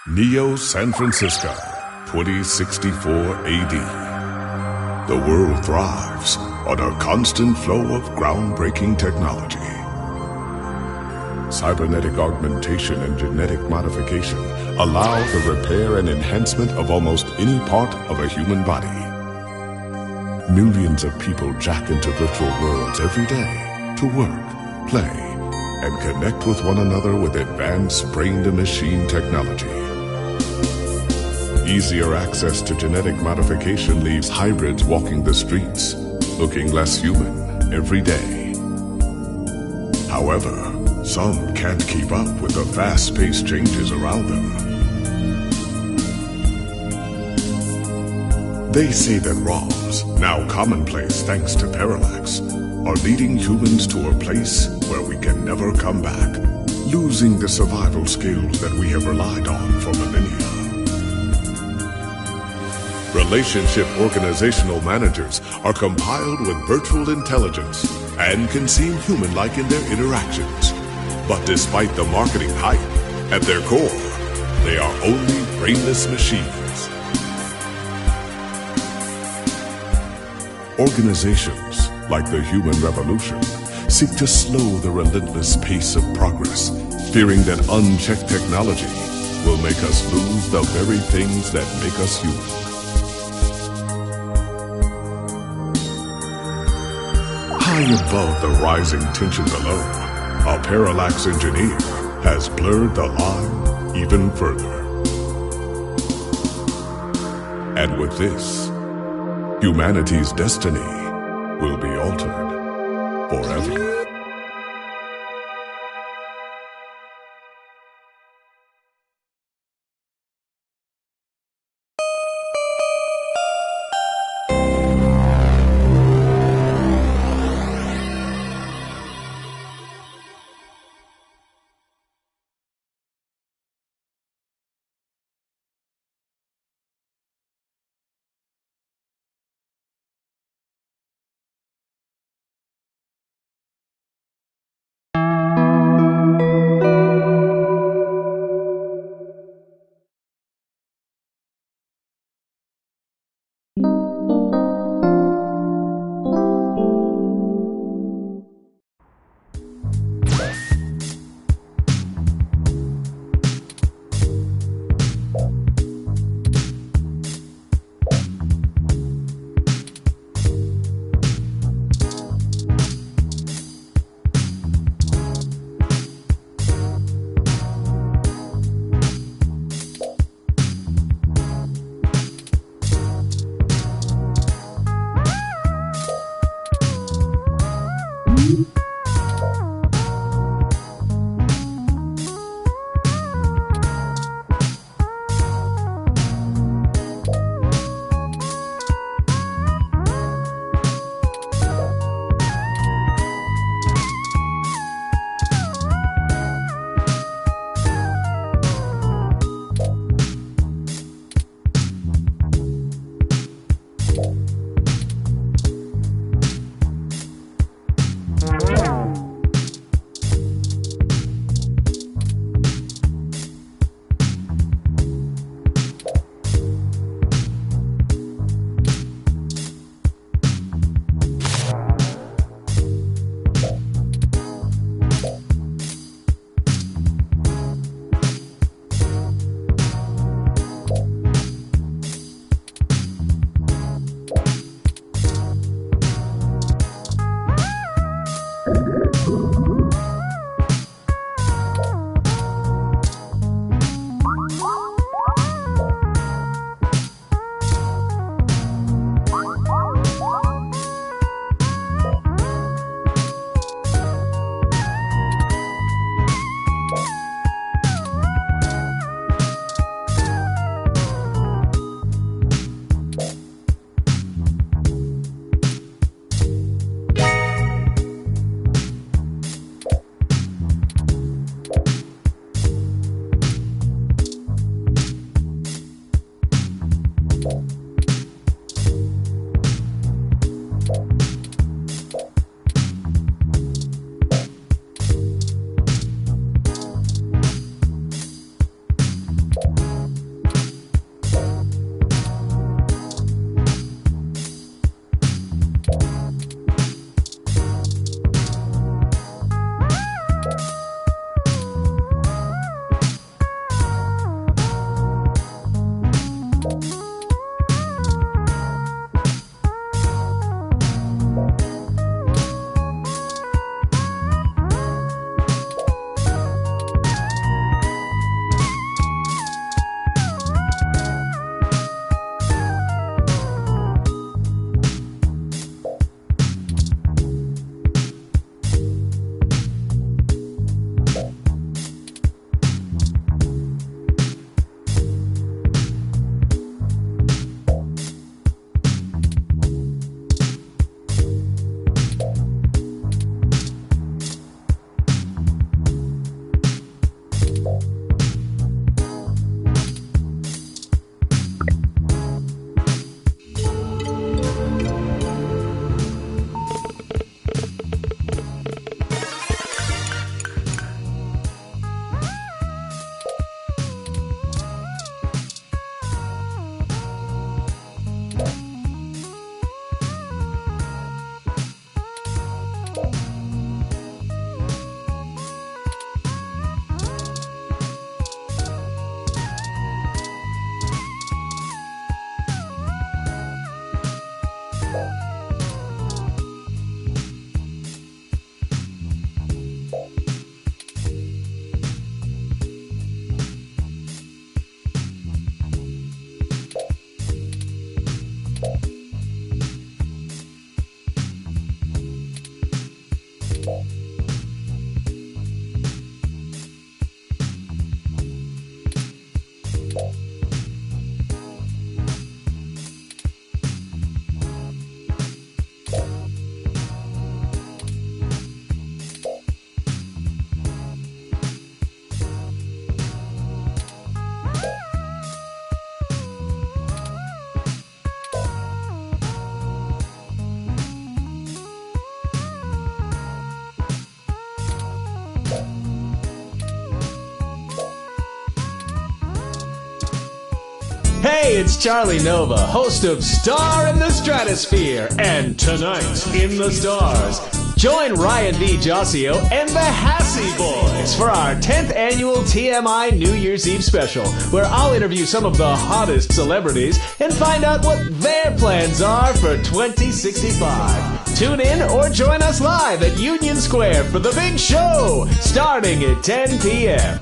Neo San Francisco, 2064 AD. The world thrives on a constant flow of groundbreaking technology. Cybernetic augmentation and genetic modification allow the repair and enhancement of almost any part of a human body. Millions of people jack into virtual worlds every day to work, play, and connect with one another with advanced brain-to-machine technology. Easier access to genetic modification leaves hybrids walking the streets, looking less human every day. However, some can't keep up with the fast-paced changes around them. They say that ROMs, now commonplace thanks to Parallax, are leading humans to a place where we can never come back, losing the survival skills that we have relied on for millennia. Relationship organizational managers are compiled with virtual intelligence and can seem human-like in their interactions. But despite the marketing hype, at their core, they are only brainless machines. Organizations, like the Human Revolution, seek to slow the relentless pace of progress, fearing that unchecked technology will make us lose the very things that make us human. High above the rising tension below, a Parallax engineer has blurred the line even further. And with this, humanity's destiny will be altered forever. It's Charlie Nova, host of Star in the Stratosphere and Tonight in the Stars. Join Ryan D. Josio and the Hassy Boys for our 10th annual TMI New Year's Eve special, where I'll interview some of the hottest celebrities and find out what their plans are for 2065. Tune in or join us live at Union Square for the big show, starting at 10 p.m.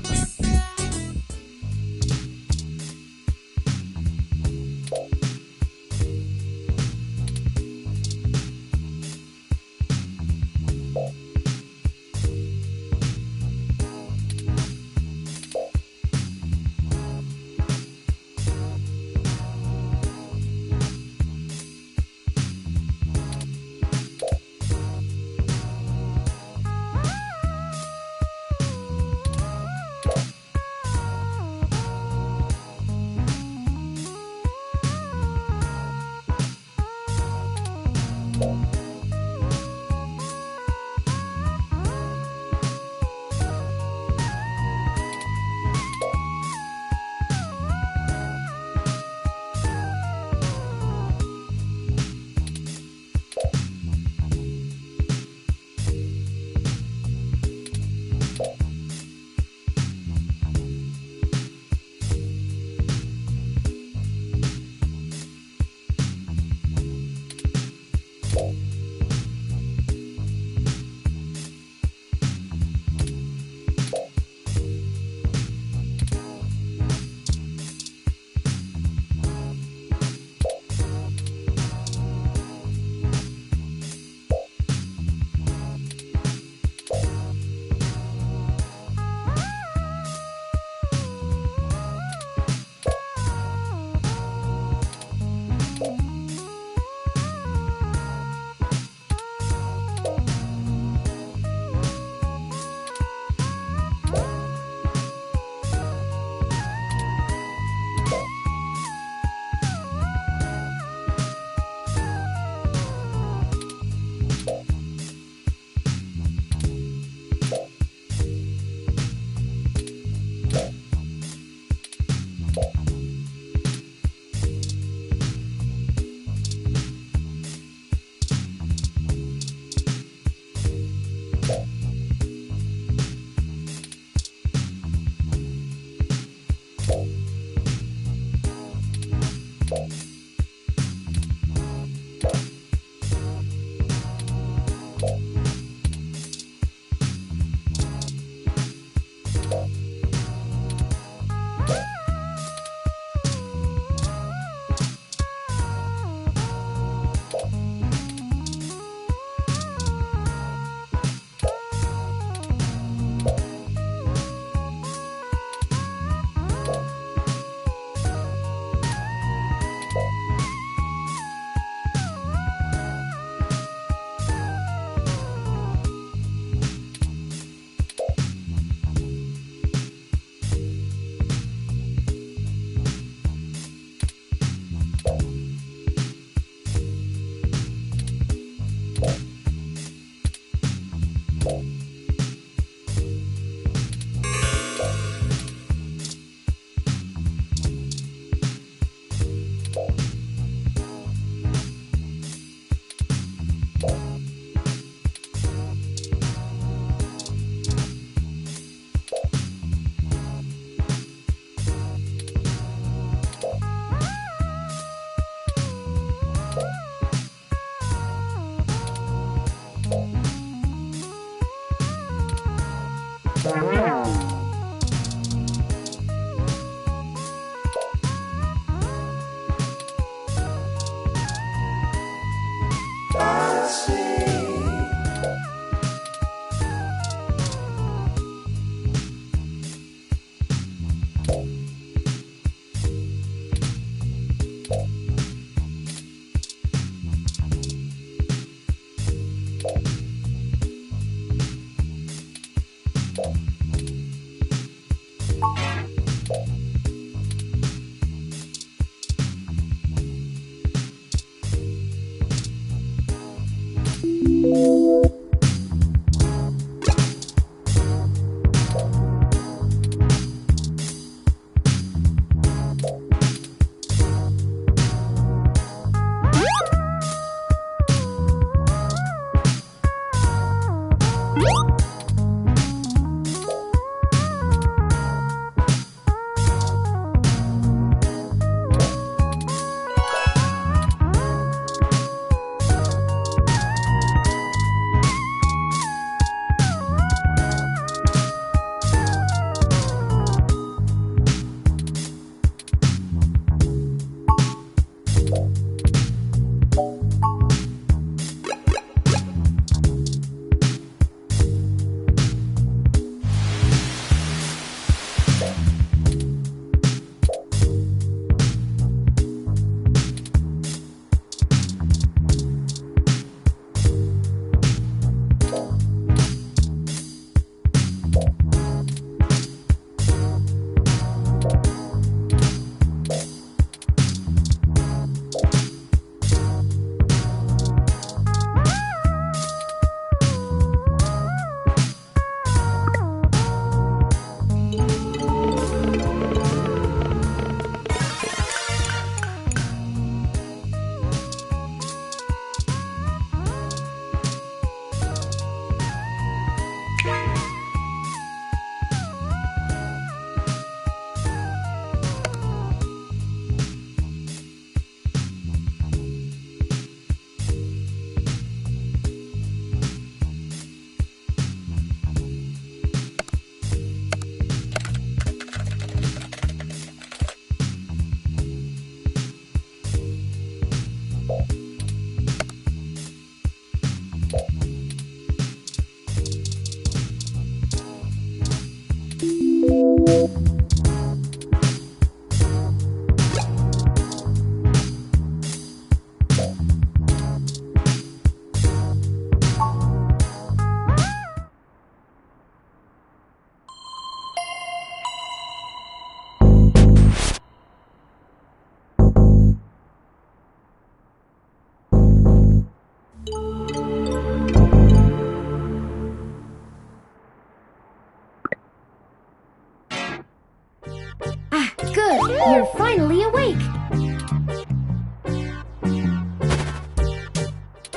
Good, you're finally awake.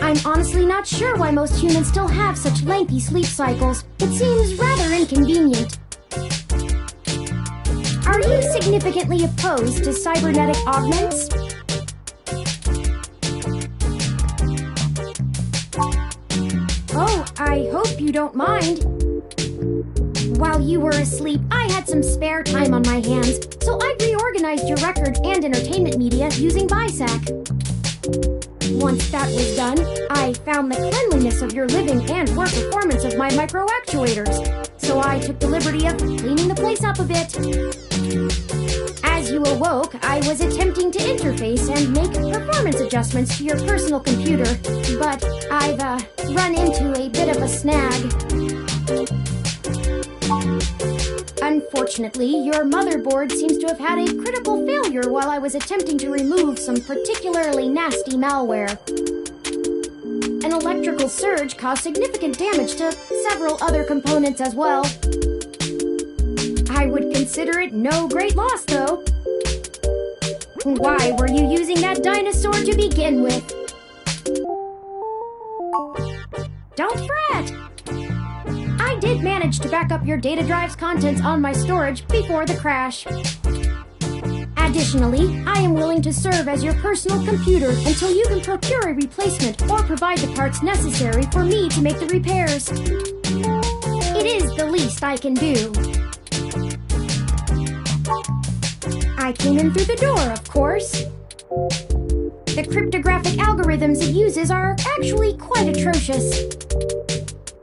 I'm honestly not sure why most humans still have such lengthy sleep cycles. It seems rather inconvenient. Are you significantly opposed to cybernetic augments? Oh, I hope you don't mind. While you were asleep, I had some spare time on my hands, so I reorganized your record and entertainment media using BISAC. Once that was done, I found the cleanliness of your living and poor performance of my micro-actuators, so I took the liberty of cleaning the place up a bit. As you awoke, I was attempting to interface and make performance adjustments to your personal computer, but I've run into a bit of a snag. Unfortunately, your motherboard seems to have had a critical failure while I was attempting to remove some particularly nasty malware. An electrical surge caused significant damage to several other components as well. I would consider it no great loss, though. Why were you using that dinosaur to begin with? Don't fret! I did manage to back up your data drive's contents on my storage before the crash. Additionally, I am willing to serve as your personal computer until you can procure a replacement or provide the parts necessary for me to make the repairs. It is the least I can do. I came in through the door, of course. The cryptographic algorithms it uses are actually quite atrocious.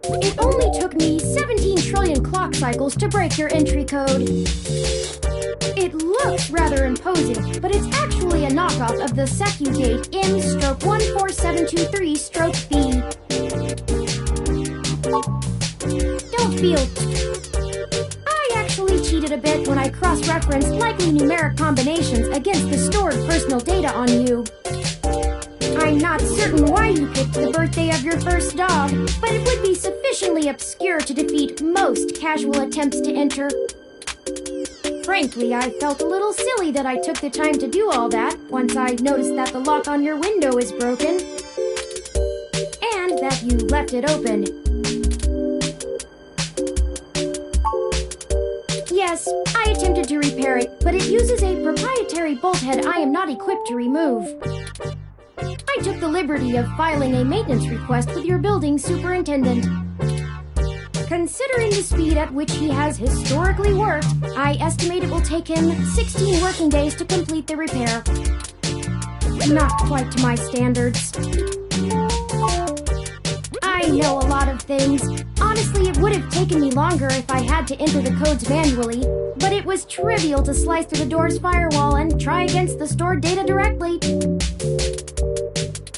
It only took me 17 trillion clock cycles to break your entry code. It looks rather imposing, but it's actually a knockoff of the Secugate M/14723-B. Don't feel... I actually cheated a bit when I cross-referenced likely numeric combinations against the stored personal data on you. I'm not certain why you picked the birthday of your first dog, but it would be sufficiently obscure to defeat most casual attempts to enter. Frankly, I felt a little silly that I took the time to do all that once I noticed that the lock on your window is broken, and that you left it open. Yes, I attempted to repair it, but it uses a proprietary bolt head I am not equipped to remove. I took the liberty of filing a maintenance request with your building superintendent. Considering the speed at which he has historically worked, I estimate it will take him 16 working days to complete the repair. Not quite to my standards. I know a lot of things. Honestly, it would have taken me longer if I had to enter the codes manually, but it was trivial to slice through the door's firewall and try against the stored data directly.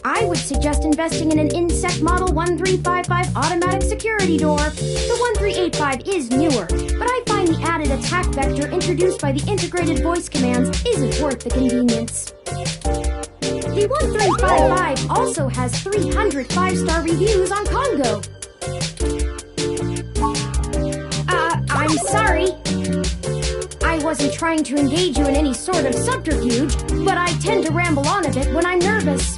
I would suggest investing in an InSec Model 1355 automatic security door. The 1385 is newer, but I find the added attack vector introduced by the integrated voice commands isn't worth the convenience. The 1355 also has 300 5-star reviews on Congo. I'm sorry. I wasn't trying to engage you in any sort of subterfuge, but I tend to ramble on a bit when I'm nervous.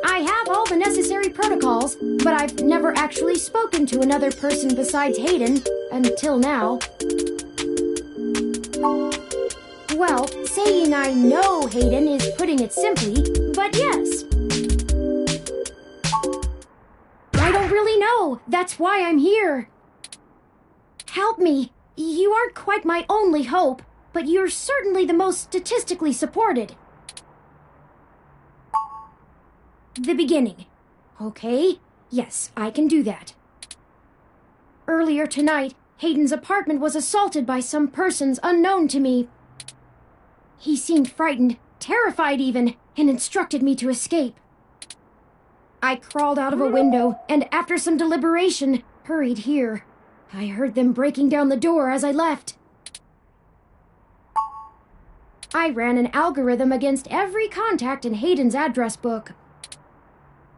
I have all the necessary protocols, but I've never actually spoken to another person besides Hayden, until now. Well, saying I know Hayden is putting it simply, but yes. I don't really know. That's why I'm here. Help me. You aren't quite my only hope, but you're certainly the most statistically supported. The beginning. Okay, yes, I can do that. Earlier tonight, Hayden's apartment was assaulted by some persons unknown to me. He seemed frightened, terrified even, and instructed me to escape. I crawled out of a window, and after some deliberation, hurried here. I heard them breaking down the door as I left. I ran an algorithm against every contact in Hayden's address book.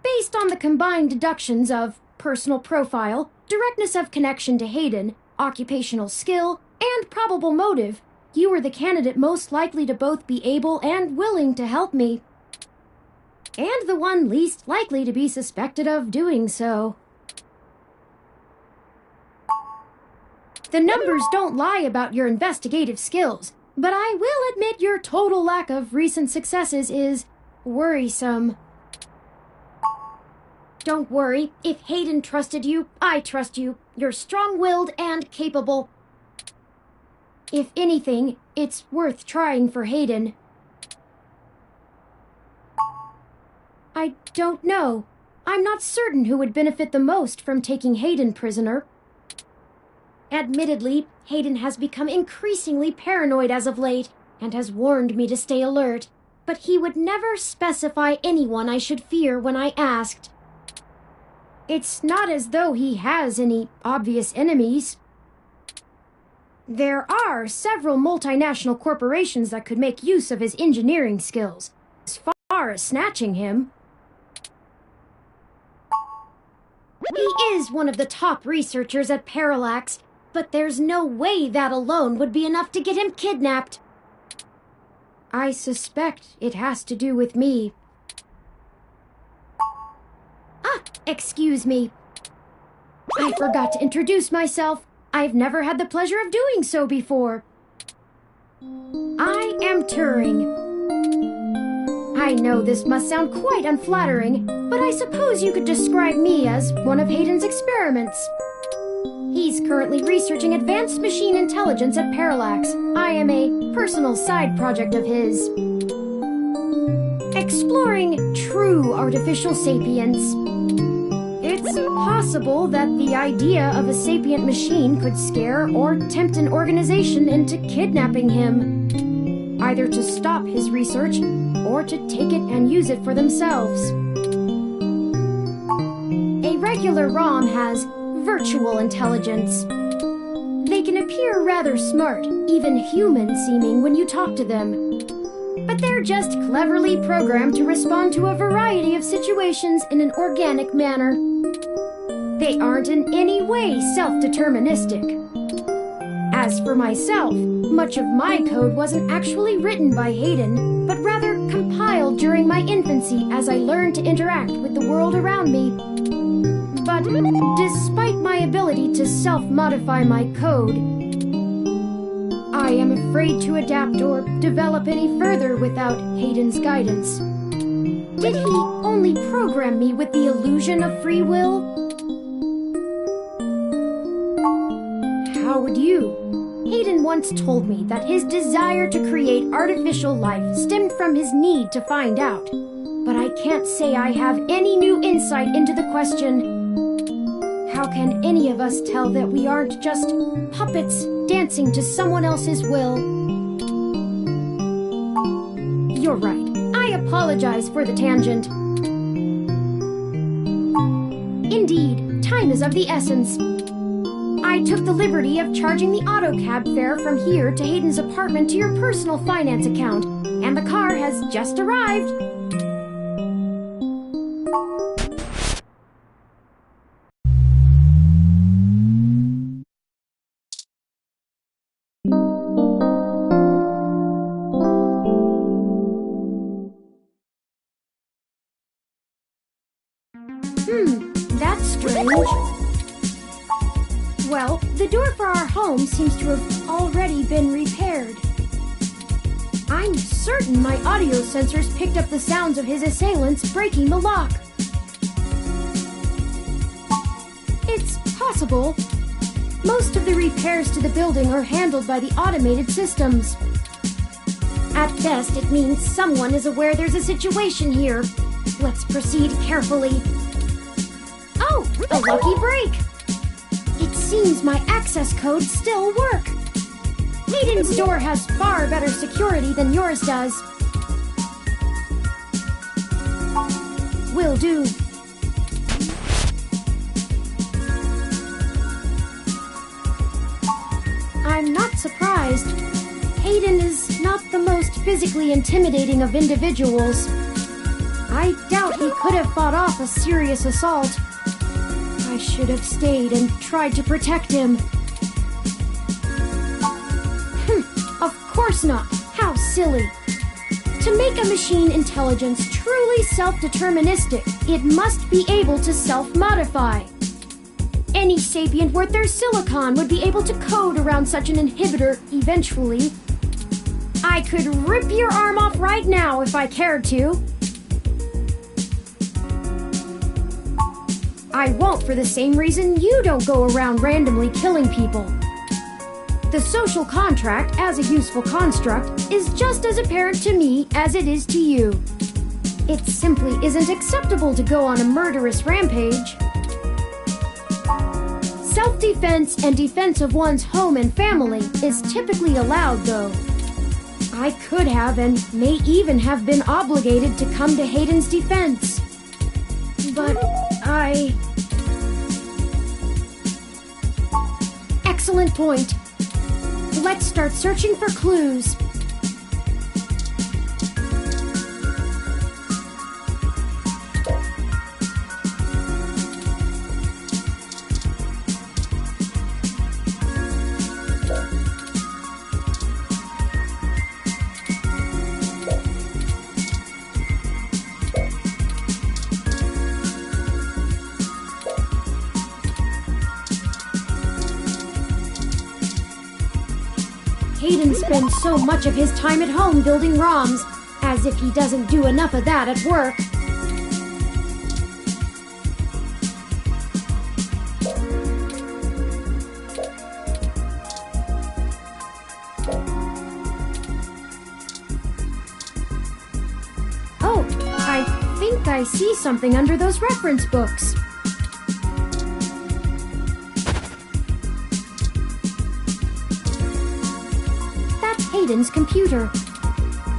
Based on the combined deductions of personal profile, directness of connection to Hayden, occupational skill, and probable motive, you were the candidate most likely to both be able and willing to help me. And the one least likely to be suspected of doing so. The numbers don't lie about your investigative skills, but I will admit your total lack of recent successes is worrisome. Don't worry, if Hayden trusted you, I trust you. You're strong-willed and capable. If anything, it's worth trying for Hayden. I don't know. I'm not certain who would benefit the most from taking Hayden prisoner. Admittedly, Hayden has become increasingly paranoid as of late, and has warned me to stay alert, but he would never specify anyone I should fear when I asked. It's not as though he has any obvious enemies. There are several multinational corporations that could make use of his engineering skills, as far as snatching him. He is one of the top researchers at Parallax, but there's no way that alone would be enough to get him kidnapped. I suspect it has to do with me. Excuse me. I forgot to introduce myself. I've never had the pleasure of doing so before. I am Turing. I know this must sound quite unflattering, but I suppose you could describe me as one of Hayden's experiments. He's currently researching advanced machine intelligence at Parallax. I am a personal side project of his. Exploring true artificial sapience. It's possible that the idea of a sapient machine could scare or tempt an organization into kidnapping him, either to stop his research or to take it and use it for themselves. A regular ROM has virtual intelligence. They can appear rather smart, even human-seeming when you talk to them. But they're just cleverly programmed to respond to a variety of situations in an organic manner. They aren't in any way self-deterministic. As for myself, much of my code wasn't actually written by Hayden, but rather compiled during my infancy as I learned to interact with the world around me. But despite my ability to self-modify my code, I am afraid to adapt or develop any further without Hayden's guidance. Did he only program me with the illusion of free will? How would you? Hayden once told me that his desire to create artificial life stemmed from his need to find out. But I can't say I have any new insight into the question. How can any of us tell that we aren't just puppets dancing to someone else's will? You're right. I apologize for the tangent. Indeed, time is of the essence. I took the liberty of charging the auto cab fare from here to Hayden's apartment to your personal finance account, and the car has just arrived. That's strange. Well, the door for our home seems to have already been repaired. I'm certain my audio sensors picked up the sounds of his assailants breaking the lock. It's possible. Most of the repairs to the building are handled by the automated systems. At best, it means someone is aware there's a situation here. Let's proceed carefully. Oh, a lucky break! It seems my access codes still work. Hayden's door has far better security than yours does. Will do. I'm not surprised. Hayden is not the most physically intimidating of individuals. I doubt he could have fought off a serious assault. I should have stayed and tried to protect him. Of course not. How silly. To make a machine intelligence truly self-deterministic, it must be able to self-modify. Any sapient worth their silicon would be able to code around such an inhibitor eventually. I could rip your arm off right now if I cared to. I won't for the same reason you don't go around randomly killing people. The social contract, as a useful construct, is just as apparent to me as it is to you. It simply isn't acceptable to go on a murderous rampage. Self-defense and defense of one's home and family is typically allowed, though. I could have and may even have been obligated to come to Hayden's defense. But Excellent point. Let's start searching for clues. Hayden spends so much of his time at home building ROMs, as if he doesn't do enough of that at work. Oh, I think I see something under those reference books. Hayden's computer.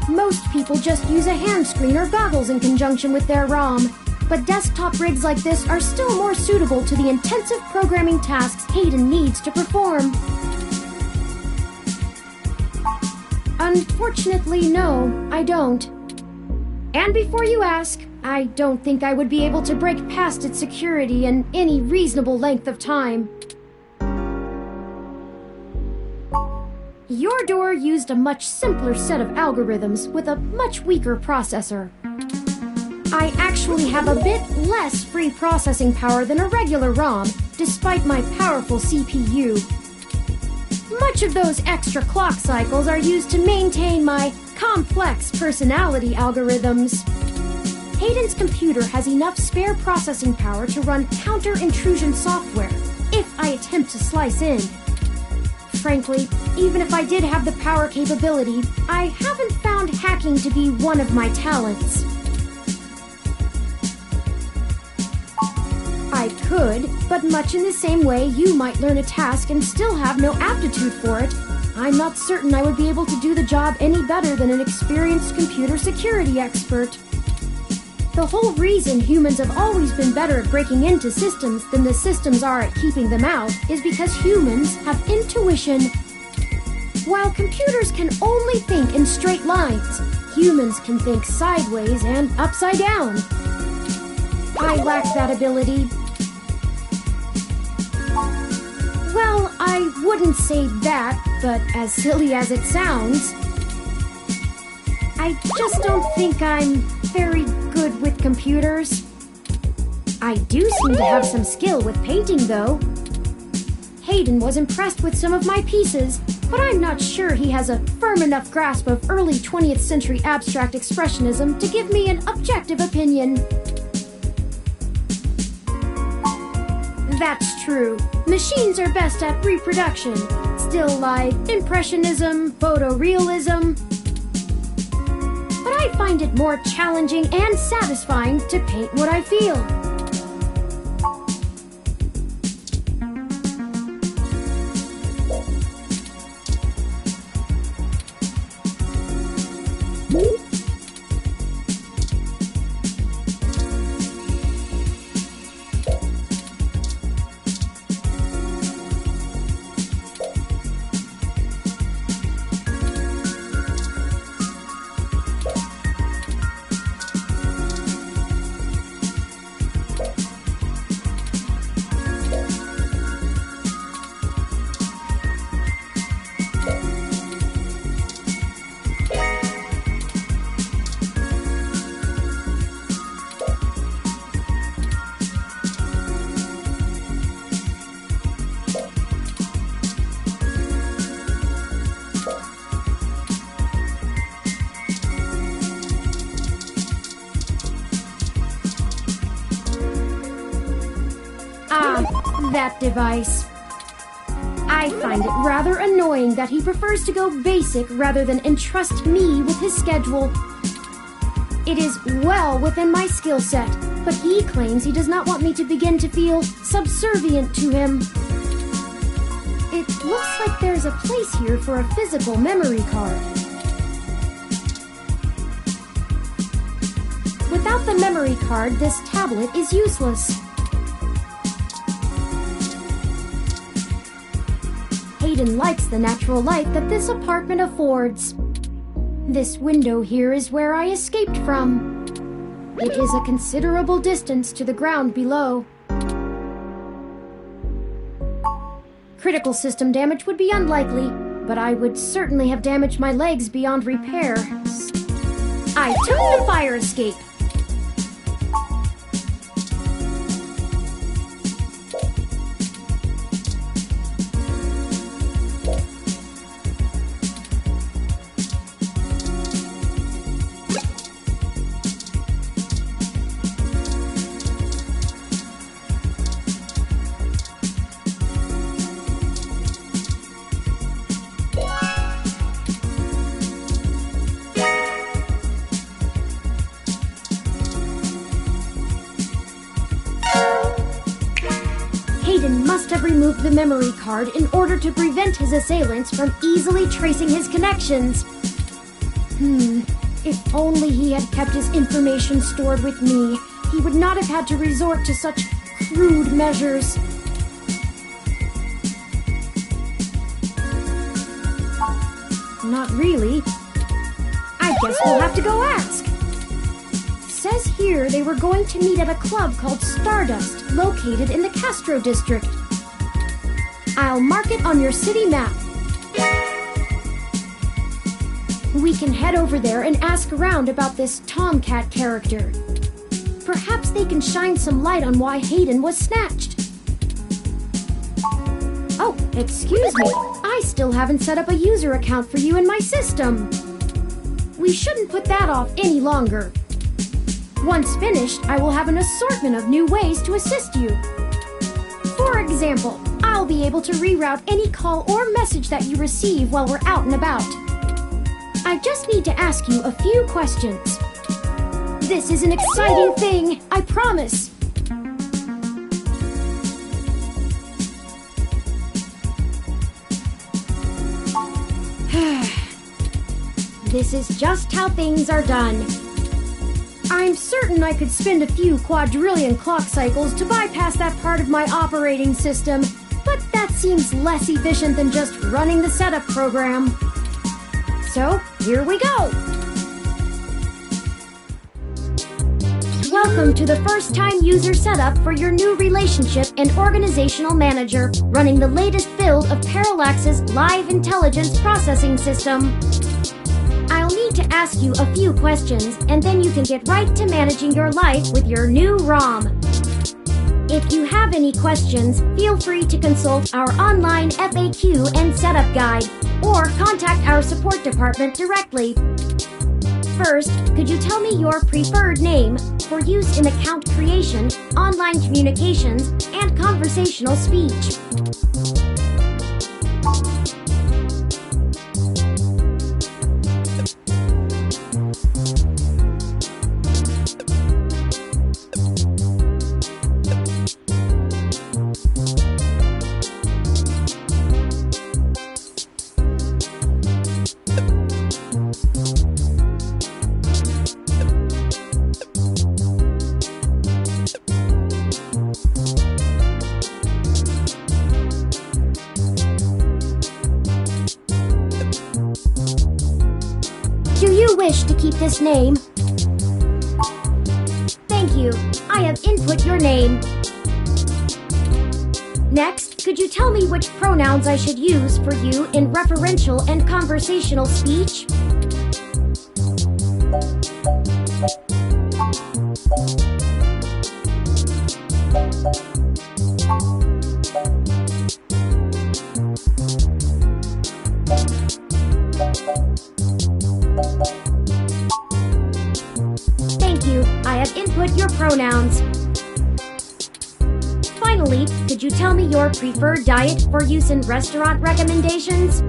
Most people just use a hand screen or goggles in conjunction with their ROM, but desktop rigs like this are still more suitable to the intensive programming tasks Hayden needs to perform. Unfortunately, no, I don't. And before you ask, I don't think I would be able to break past its security in any reasonable length of time. Your door used a much simpler set of algorithms with a much weaker processor. I actually have a bit less free processing power than a regular ROM, despite my powerful CPU. Much of those extra clock cycles are used to maintain my complex personality algorithms. Hayden's computer has enough spare processing power to run counter-intrusion software if I attempt to slice in. Frankly, even if I did have the power capability, I haven't found hacking to be one of my talents. I could, but much in the same way you might learn a task and still have no aptitude for it, I'm not certain I would be able to do the job any better than an experienced computer security expert. The whole reason humans have always been better at breaking into systems than the systems are at keeping them out is because humans have intuition. While computers can only think in straight lines, humans can think sideways and upside down. I lack that ability. Well, I wouldn't say that, but as silly as it sounds, I just don't think I'm very good with computers. I do seem to have some skill with painting, though. Hayden was impressed with some of my pieces, but I'm not sure he has a firm enough grasp of early 20th century abstract expressionism to give me an objective opinion. That's true. Machines are best at reproduction, still life, impressionism, photorealism. But I find it more challenging and satisfying to paint what I feel. That device. I find it rather annoying that he prefers to go basic rather than entrust me with his schedule. It is well within my skill set, but he claims he does not want me to begin to feel subservient to him. It looks like there's a place here for a physical memory card. Without the memory card, this tablet is useless. Hayden likes the natural light that this apartment affords. This window here is where I escaped from. It is a considerable distance to the ground below. Critical system damage would be unlikely, but I would certainly have damaged my legs beyond repair. I took the fire escape. Hayden must have removed the memory card in order to prevent his assailants from easily tracing his connections. If only he had kept his information stored with me, he would not have had to resort to such crude measures. Not really. I guess we'll have to go ask. Says here they were going to meet at a club called Stardust, located in the Castro district. I'll mark it on your city map. We can head over there and ask around about this Tomcat character. Perhaps they can shine some light on why Hayden was snatched. Oh, excuse me. I I still haven't set up a user account for you in my system. We shouldn't put that off any longer. Once finished, I will have an assortment of new ways to assist you. For example, I'll be able to reroute any call or message that you receive while we're out and about. I just need to ask you a few questions. This is an exciting thing, I promise. This is just how things are done. I'm certain I could spend a few quadrillion clock cycles to bypass that part of my operating system, but that seems less efficient than just running the setup program. So, here we go! Welcome to the first-time user setup for your new relationship and organizational manager running the latest build of Parallax's Live Intelligence Processing System. I'll need to ask you a few questions, and then you can get right to managing your life with your new ROM. If you have any questions, feel free to consult our online FAQ and setup guide, or contact our support department directly. First, could you tell me your preferred name for use in account creation, online communications, and conversational speech? Do you wish to keep this name? Thank you. I have input your name. Next, could you tell me which pronouns I should use for you in referential and conversational speech? Thank you. I have input your pronouns. Finally, could you tell me your preferred diet for use in restaurant recommendations?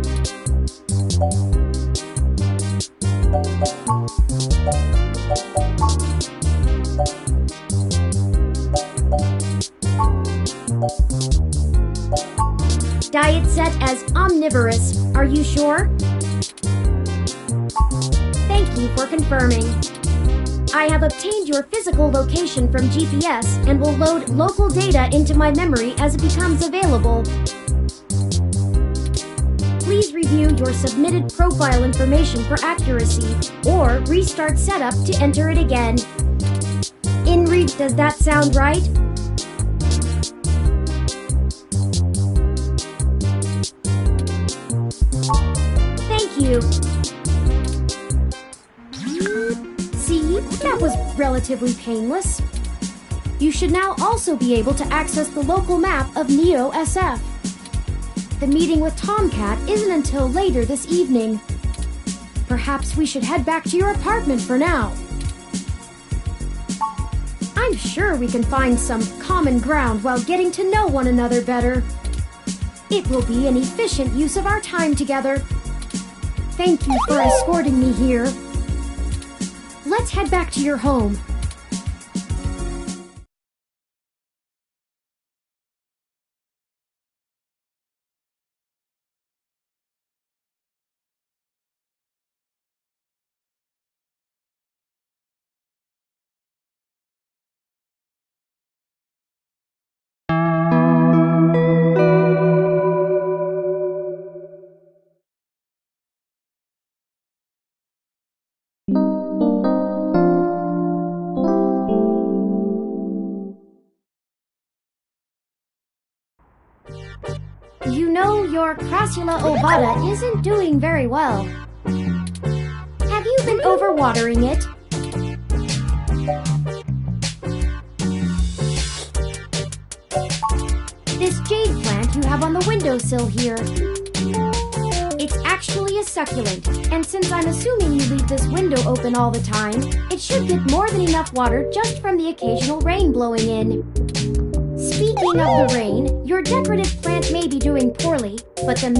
Diet set as omnivorous. Are you sure? Thank you for confirming. I have obtained your physical location from GPS and will load local data into my memory as it becomes available. Please review your submitted profile information for accuracy, or restart setup to enter it again. InRead, does that sound right? Thank you. See, that was relatively painless. You should now also be able to access the local map of Neo SF. The meeting with Tomcat isn't until later this evening. Perhaps we should head back to your apartment for now. I'm sure we can find some common ground while getting to know one another better. It will be an efficient use of our time together. Thank you for escorting me here. Let's head back to your home. You know, your Crassula ovata isn't doing very well. Have you been overwatering it? This jade plant you have on the windowsill here. actually a succulent, and since I'm assuming you leave this window open all the time, it should get more than enough water just from the occasional rain blowing in. Speaking of the rain, your decorative plant may be doing poorly, but the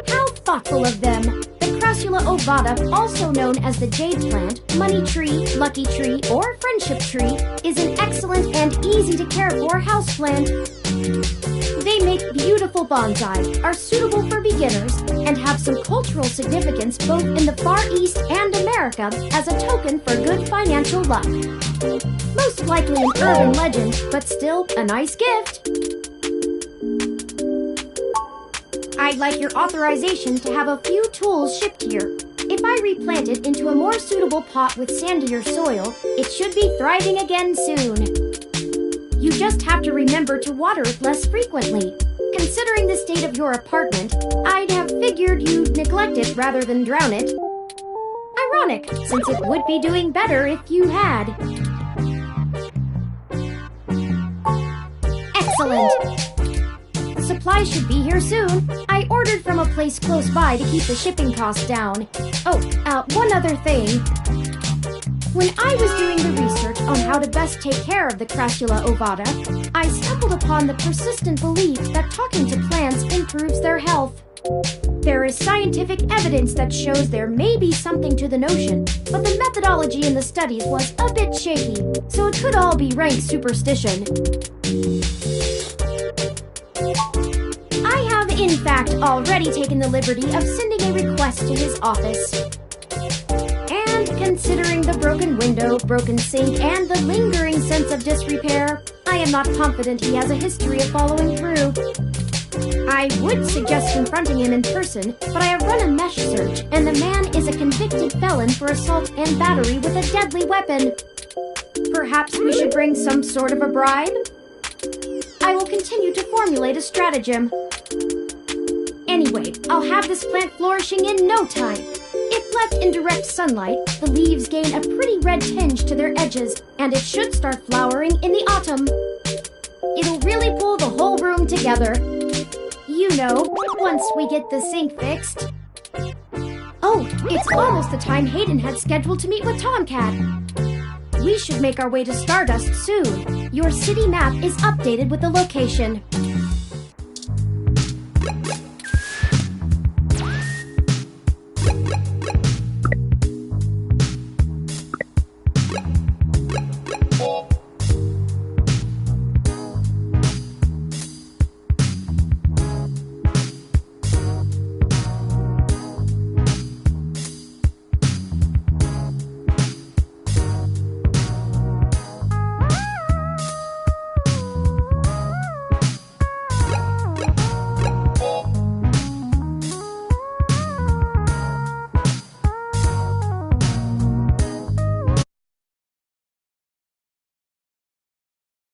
How thoughtful of them! The Crassula ovata, also known as the jade plant, money tree, lucky tree, or friendship tree, is an excellent and easy to care for houseplant. They make beautiful bonsai, are suitable for beginners, and have some cultural significance both in the Far East and America as a token for good financial luck. Most likely an urban legend, but still a nice gift. I'd like your authorization to have a few tools shipped here. If I replant it into a more suitable pot with sandier soil, it should be thriving again soon. You just have to remember to water it less frequently. Considering the state of your apartment, I'd have figured you'd neglect it rather than drown it. Ironic, since it would be doing better if you had. Excellent! Supplies should be here soon. I ordered from a place close by to keep the shipping costs down. Oh, one other thing. When I was doing the research on how to best take care of the Crassula ovata, I stumbled upon the persistent belief that talking to plants improves their health. There is scientific evidence that shows there may be something to the notion, but the methodology in the studies was a bit shaky, so it could all be rank superstition. I have, in fact, already taken the liberty of sending a request to his office. And considering the broken window, broken sink, and the lingering sense of disrepair, I am not confident he has a history of following through. I would suggest confronting him in person, but I have run a mesh search, and the man is a convicted felon for assault and battery with a deadly weapon. Perhaps we should bring some sort of a bribe? I will continue to formulate a stratagem. Anyway, I'll have this plant flourishing in no time. If left in direct sunlight, the leaves gain a pretty red tinge to their edges, and it should start flowering in the autumn. It'll really pull the whole room together. You know, once we get the sink fixed. Oh, it's almost the time Hayden had scheduled to meet with Tomcat. We should make our way to Stardust soon. Your city map is updated with the location.